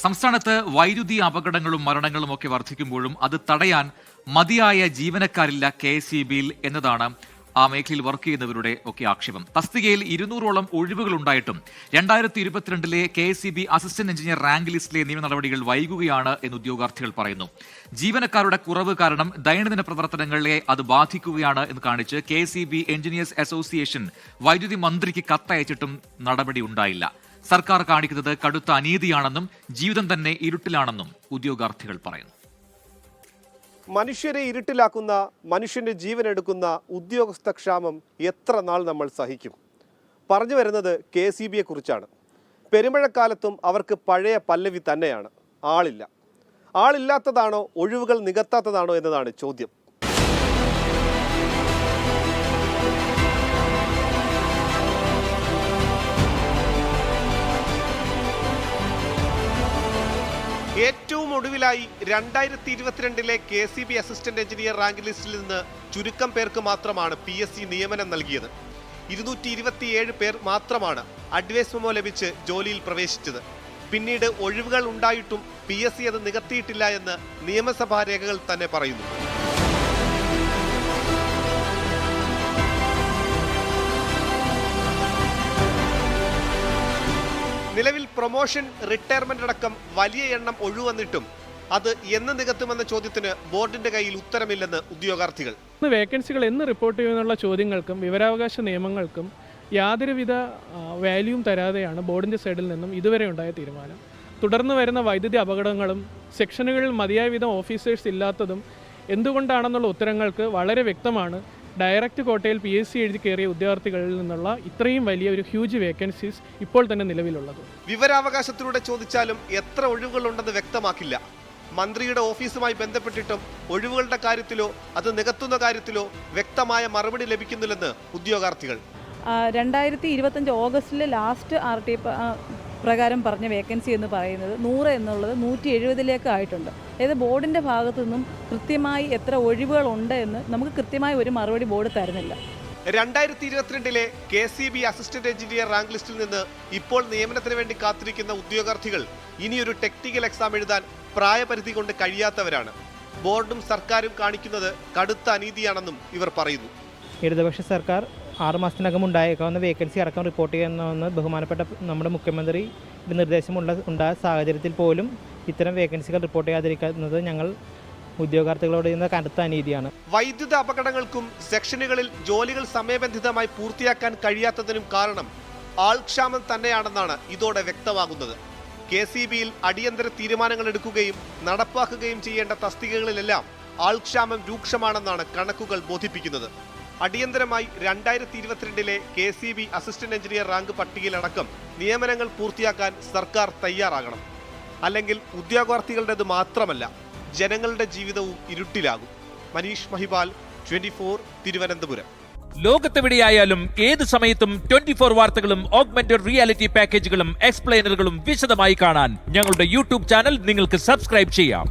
സംസ്ഥാനത്ത് വൈദ്യുതി അപകടങ്ങളും മരണങ്ങളും ഒക്കെ വർദ്ധിക്കുമ്പോഴും അത് തടയാൻ മതിയായ ജീവനക്കാരില്ല KSEBയിൽ എന്നതാണ് ആ മേഖലയിൽ വർക്ക് ചെയ്യുന്നവരുടെ ഒക്കെ ആക്ഷേപം. തസ്തികയിൽ 200ഓളം ഒഴിവുകൾ ഉണ്ടായിട്ടും 2022 KSEB അസിസ്റ്റന്റ് എഞ്ചിനീയർ റാങ്ക് ലിസ്റ്റിലെ നിയമ നടപടികൾ വൈകുകയാണ് എന്ന് ഉദ്യോഗാർത്ഥികൾ പറയുന്നു. ജീവനക്കാരുടെ കുറവ് കാരണം ദൈനംദിന പ്രവർത്തനങ്ങളെ അത് ബാധിക്കുകയാണ് എന്ന് കാണിച്ച് KSEB എഞ്ചിനീയേഴ്സ് അസോസിയേഷൻ വൈദ്യുതി മന്ത്രിക്ക് കത്തയച്ചിട്ടും നടപടി ഉണ്ടായില്ല. സർക്കാർ കാണിക്കുന്നത് കടുത്ത അനീതിയാണെന്നും ജീവിതം തന്നെ ഇരുട്ടിലാണെന്നും ഉദ്യോഗാർത്ഥികൾ പറയുന്നു. മനുഷ്യരെ ഇരുട്ടിലാക്കുന്ന, മനുഷ്യന്റെ ജീവൻ എടുക്കുന്ന ഉദ്യോഗസ്ഥ ക്ഷാമം എത്ര നാൾ നമ്മൾ സഹിക്കും? പറഞ്ഞു വരുന്നത് KSEBയെ കുറിച്ചാണ്. പെരുമഴക്കാലത്തും അവർക്ക് പഴയ പല്ലവി തന്നെയാണ്, ആളില്ല. ആളില്ലാത്തതാണോ ഒഴിവുകൾ നികത്താത്തതാണോ എന്നതാണ് ചോദ്യം. ഏറ്റവും ഒടുവിലായി 2022 KSEB അസിസ്റ്റന്റ് എഞ്ചിനീയർ റാങ്ക് ലിസ്റ്റിൽ നിന്ന് ചുരുക്കം പേർക്ക് മാത്രമാണ് PSC നിയമനം നൽകിയത്. 227 പേർ മാത്രമാണ് അഡ്വൈസ് മെമ്മോ ലഭിച്ച് ജോലിയിൽ പ്രവേശിച്ചത്. പിന്നീട് ഒഴിവുകൾ ഉണ്ടായിട്ടും PSC അത് നികത്തിയിട്ടില്ല എന്ന് നിയമസഭാ രേഖകൾ തന്നെ പറയുന്നു. നിലവിൽ പ്രൊമോഷൻ, റിട്ടയർമെന്റ് അടക്കം വലിയ എണ്ണം ഒഴിവന്നിട്ടും അത് എന്ന് നികത്തുമെന്ന ചോദ്യത്തിന് ബോർഡിന്റെ കയ്യിൽ ഉത്തരമില്ലെന്ന് ഉദ്യോഗാർത്ഥികൾ. വേക്കൻസികൾ എന്ന് റിപ്പോർട്ട് ചെയ്യുമെന്നുള്ള ചോദ്യങ്ങൾക്കും വിവരാവകാശ നിയമങ്ങൾക്കും യാതൊരുവിധ വാല്യൂം തരാതെയാണ് ബോർഡിന്റെ സൈഡിൽ നിന്നും ഇതുവരെ ഉണ്ടായ തീരുമാനം. തുടർന്ന് വരുന്ന വൈദ്യുതി അപകടങ്ങളും സെക്ഷനുകളിൽ മതിയായ വിധം ഓഫീസേഴ്സ് ഇല്ലാത്തതും എന്തുകൊണ്ടാണെന്നുള്ള ഉത്തരങ്ങൾക്ക് വളരെ വ്യക്തമാണ്. ഡയറക്റ്റ് കോട്ടയിൽ PSC എഴുതി കയറിയ ഉദ്യോഗാർത്ഥികളിൽ നിന്നുള്ള ഇത്രയും വലിയ ഒരു ഹ്യൂജ് വേക്കൻസീസ് ഇപ്പോൾ തന്നെ നിലവിലുള്ളത്. വിവരാവകാശത്തിലൂടെ ചോദിച്ചാലും എത്ര ഒഴിവുകളുണ്ടെന്ന് വ്യക്തമാക്കില്ല. മന്ത്രിയുടെ ഓഫീസുമായി ബന്ധപ്പെട്ടിട്ടും ഒഴിവുകളുടെ കാര്യത്തിലോ അത് നികത്തുന്ന കാര്യത്തിലോ വ്യക്തമായ മറുപടി ലഭിക്കുന്നില്ലെന്ന് ഉദ്യോഗാർത്ഥികൾ. 2025 ഓഗസ്റ്റിലെ ലാസ്റ്റ് RT പ്രകാരം പറഞ്ഞ വേക്കൻസി എന്ന് പറയുന്നത് 100 എന്നുള്ളത് 170 ആയിട്ടുണ്ട്. അതായത് ബോർഡിൻ്റെ ഭാഗത്തു നിന്നും കൃത്യമായി എത്ര ഒഴിവുകളുണ്ട് എന്ന് നമുക്ക് കൃത്യമായ ഒരു മറുപടി ബോർഡ് തരുന്നില്ല. 2022 KSEB അസിസ്റ്റന്റ് എഞ്ചിനീയർ റാങ്ക് ലിസ്റ്റിൽ നിന്ന് ഇപ്പോൾ നിയമനത്തിന് വേണ്ടി കാത്തിരിക്കുന്ന ഉദ്യോഗാർത്ഥികൾ ഇനിയൊരു ടെക്നിക്കൽ എക്സാം എഴുതാൻ പ്രായപരിധി കൊണ്ട് കഴിയാത്തവരാണ്. ബോർഡും സർക്കാരും കാണിക്കുന്നത് കടുത്ത അനീതിയാണെന്നും ഇവർ പറയുന്നു. ഇടതുപക്ഷ സർക്കാർ 6 മാസത്തിനകം ഉണ്ടായേക്കാവുന്ന വേക്കൻസി അടക്കം റിപ്പോർട്ട് ചെയ്യുന്നതെന്ന് ബഹുമാനപ്പെട്ട നമ്മുടെ മുഖ്യമന്ത്രി നിർദ്ദേശമുണ്ടായ സാഹചര്യത്തിൽ പോലും ഇത്തരം വേക്കൻസികൾ റിപ്പോർട്ട് ചെയ്യാതിരിക്കുന്നത് ഞങ്ങൾ ഉദ്യോഗാർത്ഥികളോട് ചെയ്യുന്ന കടുത്ത അനീതിയാണ്. വൈദ്യുത അപകടങ്ങൾക്കും സെക്ഷനുകളിൽ ജോലികൾ സമയബന്ധിതമായി പൂർത്തിയാക്കാൻ കഴിയാത്തതിനും കാരണം ആൾക്ഷാമം തന്നെയാണെന്നാണ് ഇതോടെ വ്യക്തമാകുന്നത്. KSEBയിൽ അടിയന്തര തീരുമാനങ്ങൾ എടുക്കുകയും നടപ്പാക്കുകയും ചെയ്യേണ്ട തസ്തികകളിലെല്ലാം ആൾക്ഷാമം രൂക്ഷമാണെന്നാണ് കണക്കുകൾ ബോധിപ്പിക്കുന്നത്. അടിയന്തരമായി 2022 KSEB അസിസ്റ്റന്റ് എഞ്ചിനീയർ റാങ്ക് പട്ടികയിലടക്കം നിയമനങ്ങൾ പൂർത്തിയാക്കാൻ സർക്കാർ തയ്യാറാകണം. അല്ലെങ്കിൽ ഉദ്യോഗാർത്ഥികളുടേത് മാത്രമല്ല, ജനങ്ങളുടെ ജീവിതവും ഇരുട്ടിലാകും. മനീഷ് മഹിപാൽ, 24 തിരുവനന്തപുരം. ലോകത്തെവിടെയായാലും ഏത് സമയത്തും 24 വാർത്തകളും ഓഗ്മെന്റഡ് റിയാലിറ്റി പാക്കേജുകളും എക്സ്പ്ലെയിനറുകളും വിശദമായി കാണാൻ ഞങ്ങളുടെ YouTube ചാനൽ നിങ്ങൾക്ക് സബ്സ്ക്രൈബ് ചെയ്യാം.